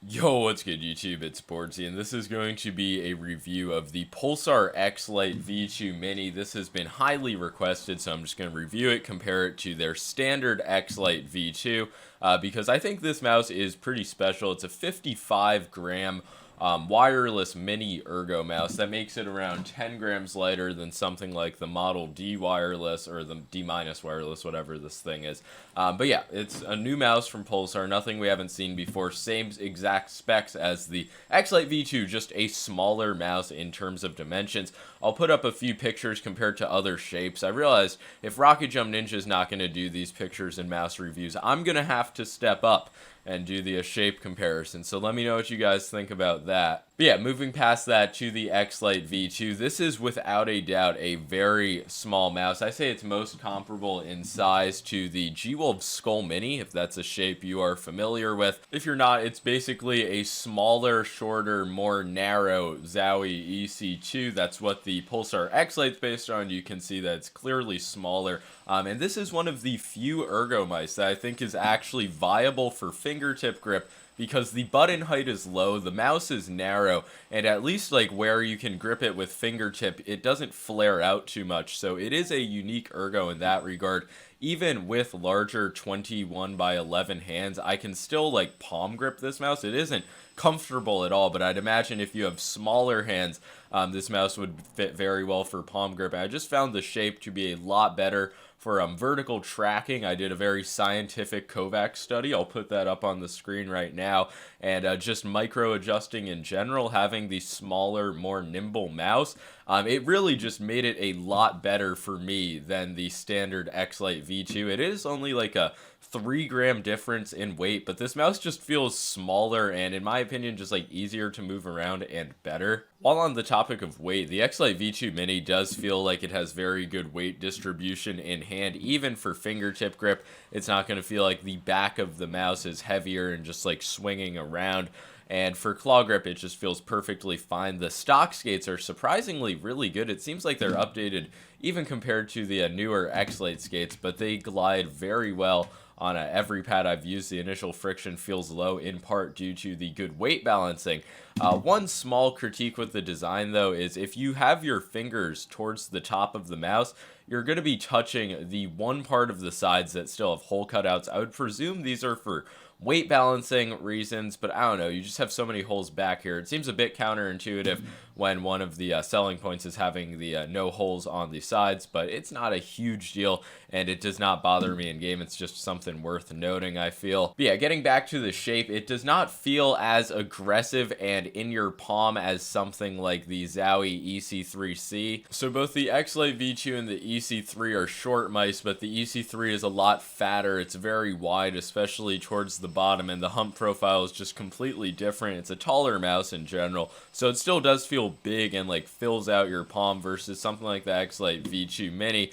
Yo, what's good YouTube? It's boardzy, and this is going to be a review of the Pulsar Xlite V2 Mini. This has been highly requested, so I'm just going to review it, compare it to their standard Xlite V2, because I think this mouse is pretty special. It's a 55 gram wireless mini ergo mouse that makes it around 10 grams lighter than something like the Model D wireless or the D minus wireless, whatever this thing is. But yeah, it's a new mouse from Pulsar, nothing we haven't seen before, same exact specs as the Xlite V2, just a smaller mouse in terms of dimensions. I'll put up a few pictures compared to other shapes. I realized if Rocket Jump Ninja is not going to do these pictures and mouse reviews, I'm going to have to step up and do the shape comparison. So let me know what you guys think about that. But yeah, moving past that to the Xlite V2, this is without a doubt a very small mouse. I say it's most comparable in size to the G-Wolf Skull Mini, if that's a shape you are familiar with. If you're not, it's basically a smaller, shorter, more narrow Zowie EC2. That's what the Pulsar Xlite's based on. You can see that it's clearly smaller. And this is one of the few ergo mice that I think is actually viable for fingertip grip, because the button height is low, the mouse is narrow, and at least like where you can grip it with fingertip, it doesn't flare out too much. So it is a unique ergo in that regard. Even with larger 21 by 11 hands, I can still like palm grip this mouse. It isn't comfortable at all, but I'd imagine if you have smaller hands, this mouse would fit very well for palm grip. And I just found the shape to be a lot better for vertical tracking. I did a very scientific Kovac study. I'll put that up on the screen right now. And just micro adjusting in general, having the smaller, more nimble mouse, it really just made it a lot better for me than the standard Xlite V2. It is only like a 3 gram difference in weight, but this mouse just feels smaller and, in my opinion, just like easier to move around and better. While on the topic of weight, the Xlite V2 Mini does feel like it has very good weight distribution in hand. Even for fingertip grip, it's not going to feel like the back of the mouse is heavier and just like swinging around. And for claw grip, it just feels perfectly fine. The stock skates are surprisingly really good. It seems like they're updated even compared to the newer Xlite skates, but they glide very well on every pad I've used. The initial friction feels low, in part due to the good weight balancing. One small critique with the design, though, is if you have your fingers towards the top of the mouse, you're going to be touching the one part of the sides that still have hole cutouts. I would presume these are for weight balancing reasons, but I don't know, you just have so many holes back here. It seems a bit counterintuitive when one of the selling points is having the no holes on the sides, but it's not a huge deal, and it does not bother me in game. It's just something worth noting, I feel. But yeah, getting back to the shape, it does not feel as aggressive and in your palm as something like the Zowie EC3C. So both the Xlite V2 and the EC3 are short mice, but the EC3 is a lot fatter. It's very wide, especially towards the bottom, and the hump profile is just completely different. It's a taller mouse in general, so it still does feel big and like fills out your palm, versus something like the Xlite V2 Mini,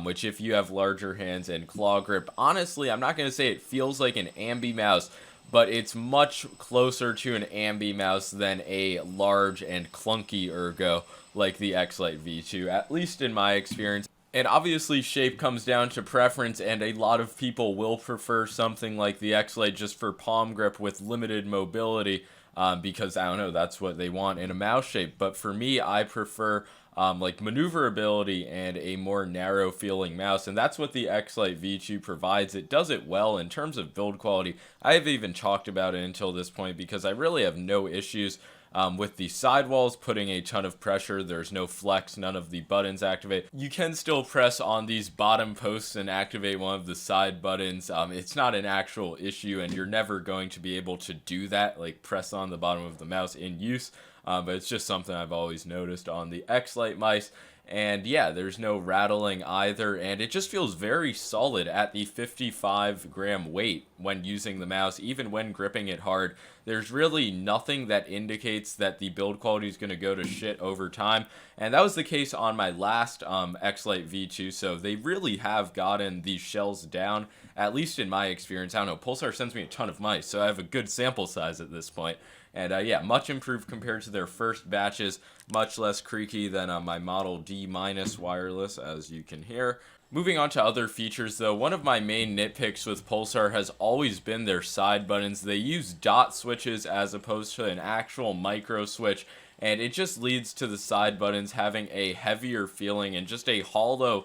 which if you have larger hands and claw grip, honestly, I'm not going to say it feels like an ambi mouse, but it's much closer to an ambi mouse than a large and clunky ergo like the Xlite V2, at least in my experience. And obviously shape comes down to preference, and a lot of people will prefer something like the Xlite just for palm grip with limited mobility, because, I don't know, that's what they want in a mouse shape. But for me, I prefer like maneuverability and a more narrow feeling mouse, and that's what the Xlite V2 provides. It does it well. In terms of build quality, I haven't even talked about it until this point, because I really have no issues with the sidewalls putting a ton of pressure. There's no flex, none of the buttons activate. You can still press on these bottom posts and activate one of the side buttons. It's not an actual issue, and you're never going to be able to do that, like press on the bottom of the mouse in use. But it's just something I've always noticed on the Xlite mice. And yeah, there's no rattling either, and it just feels very solid at the 55 gram weight when using the mouse, even when gripping it hard. There's really nothing that indicates that the build quality is going to go to shit over time, and that was the case on my last Xlite V2, so they really have gotten these shells down, at least in my experience. I don't know, Pulsar sends me a ton of mice, so I have a good sample size at this point. And yeah, much improved compared to their first batches, much less creaky than my Model D minus wireless, as you can hear. Moving on to other features though, one of my main nitpicks with Pulsar has always been their side buttons. They use dot switches as opposed to an actual micro switch, and it just leads to the side buttons having a heavier feeling and just a hollow,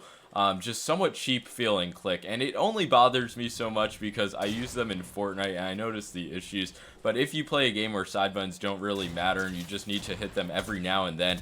just somewhat cheap feeling click. And it only bothers me so much because I use them in Fortnite and I notice the issues. But if you play a game where side buttons don't really matter and you just need to hit them every now and then,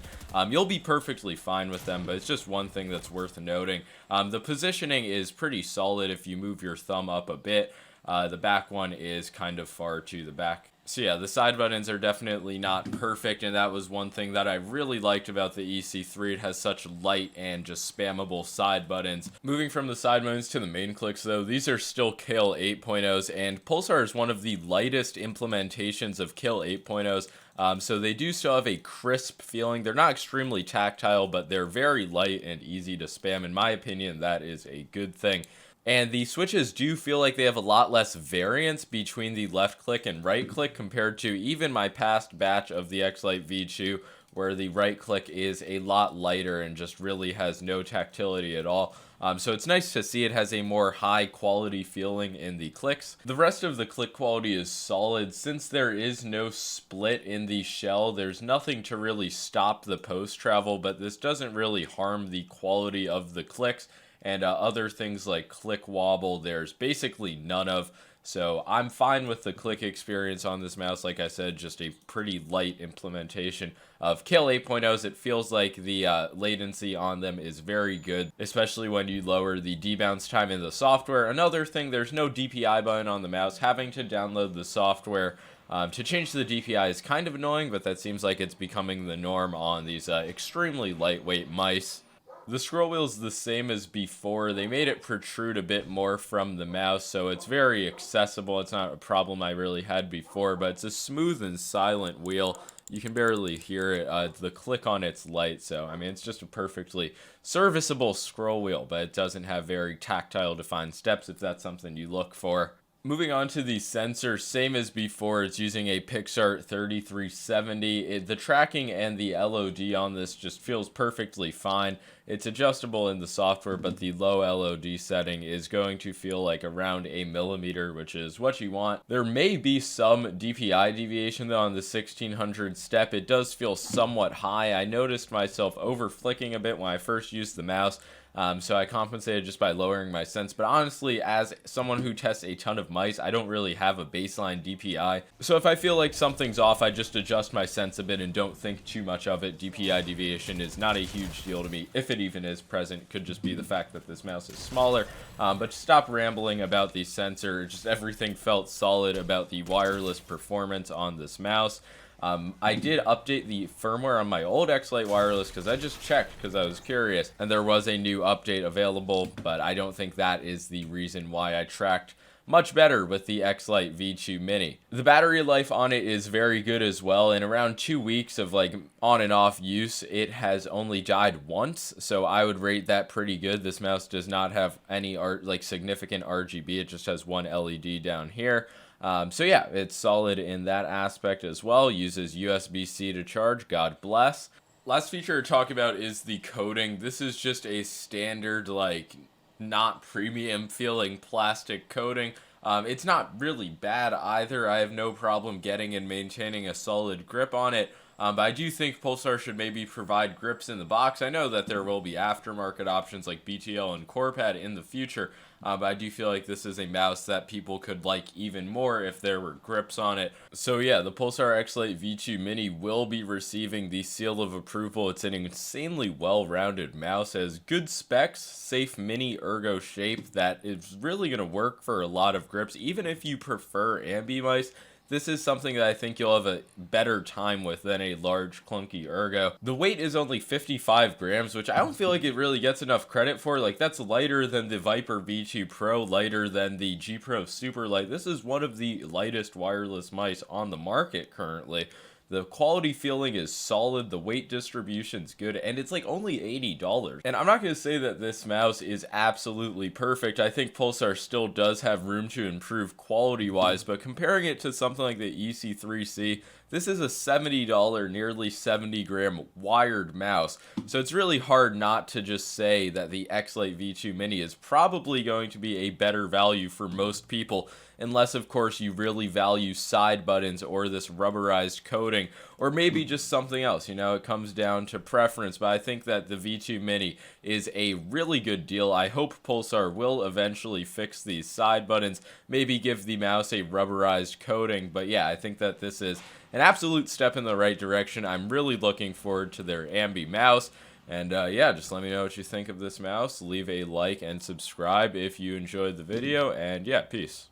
you'll be perfectly fine with them. But it's just one thing that's worth noting. The positioning is pretty solid if you move your thumb up a bit. The back one is kind of far to the back. So yeah, the side buttons are definitely not perfect, and that was one thing that I really liked about the EC3. It has such light and just spammable side buttons. Moving from the side buttons to the main clicks though, these are still Kill 8.0s, and Pulsar is one of the lightest implementations of Kill 8.0s. So they do still have a crisp feeling. They're not extremely tactile, but they're very light and easy to spam. In my opinion, that is a good thing. And the switches do feel like they have a lot less variance between the left click and right click compared to even my past batch of the Xlite V2, where the right click is a lot lighter and just really has no tactility at all. So it's nice to see it has a more high quality feeling in the clicks. The rest of the click quality is solid. Since there is no split in the shell, there's nothing to really stop the post travel, but this doesn't really harm the quality of the clicks. And other things like click wobble, there's basically none of. So I'm fine with the click experience on this mouse. Like I said, just a pretty light implementation of Kill 8.0s. It feels like the latency on them is very good, especially when you lower the debounce time in the software. Another thing, there's no DPI button on the mouse. Having to download the software to change the DPI is kind of annoying, but that seems like it's becoming the norm on these extremely lightweight mice. The scroll wheel is the same as before. They made it protrude a bit more from the mouse, so it's very accessible. It's not a problem I really had before, but it's a smooth and silent wheel. You can barely hear it. The click on it's light, so I mean, it's just a perfectly serviceable scroll wheel, but it doesn't have very tactile defined steps if that's something you look for. Moving on to the sensor, same as before, it's using a Pulsar 3370. The tracking and the LOD on this just feels perfectly fine. It's adjustable in the software, but the low LOD setting is going to feel like around a millimeter, which is what you want. There may be some DPI deviation though on the 1600 step. It does feel somewhat high. I noticed myself over flicking a bit when I first used the mouse. So I compensated just by lowering my sense, but honestly, as someone who tests a ton of mice, I don't really have a baseline DPI. So if I feel like something's off, I just adjust my sense a bit and don't think too much of it. DPI deviation is not a huge deal to me, if it even is present. Could just be the fact that this mouse is smaller. But stop rambling about the sensor. Just everything felt solid about the wireless performance on this mouse. I did update the firmware on my old Xlite wireless because I just checked because I was curious, and there was a new update available, but I don't think that is the reason why I tracked much better with the Xlite V2 Mini. The battery life on it is very good as well. In around 2 weeks of like on and off use, it has only died once, so I would rate that pretty good. This mouse does not have any significant RGB. It just has one LED down here. So yeah, it's solid in that aspect as well. Uses USB-C to charge. God bless. Last feature to talk about is the coating. This is just a standard, like, not premium feeling plastic coating. It's not really bad either. I have no problem getting and maintaining a solid grip on it. But I do think Pulsar should maybe provide grips in the box. I know that there will be aftermarket options like BTL and CorePad in the future, but I do feel like this is a mouse that people could like even more if there were grips on it. So yeah, the Pulsar Xlite V2 Mini will be receiving the seal of approval. It's an insanely well-rounded mouse, has good specs, safe mini ergo shape that is really going to work for a lot of grips, even if you prefer ambi mice. This is something that I think you'll have a better time with than a large clunky ergo. The weight is only 55 grams, which I don't feel like it really gets enough credit for. Like, that's lighter than the Viper V2 Pro, lighter than the G Pro Super Light. This is one of the lightest wireless mice on the market currently. The quality feeling is solid, the weight distribution's good, and it's like only $80. And I'm not going to say that this mouse is absolutely perfect. I think Pulsar still does have room to improve quality-wise, but comparing it to something like the EC3C, this is a $70, nearly 70-gram wired mouse. So it's really hard not to just say that the Xlite V2 Mini is probably going to be a better value for most people, unless of course you really value side buttons or this rubberized coating, or maybe just something else. You know, it comes down to preference, but I think that the V2 Mini is a really good deal. I hope Pulsar will eventually fix these side buttons, maybe give the mouse a rubberized coating, but yeah, I think that this is an absolute step in the right direction. I'm really looking forward to their Ambi mouse. And yeah, just let me know what you think of this mouse. Leave a like and subscribe if you enjoyed the video. And yeah, peace.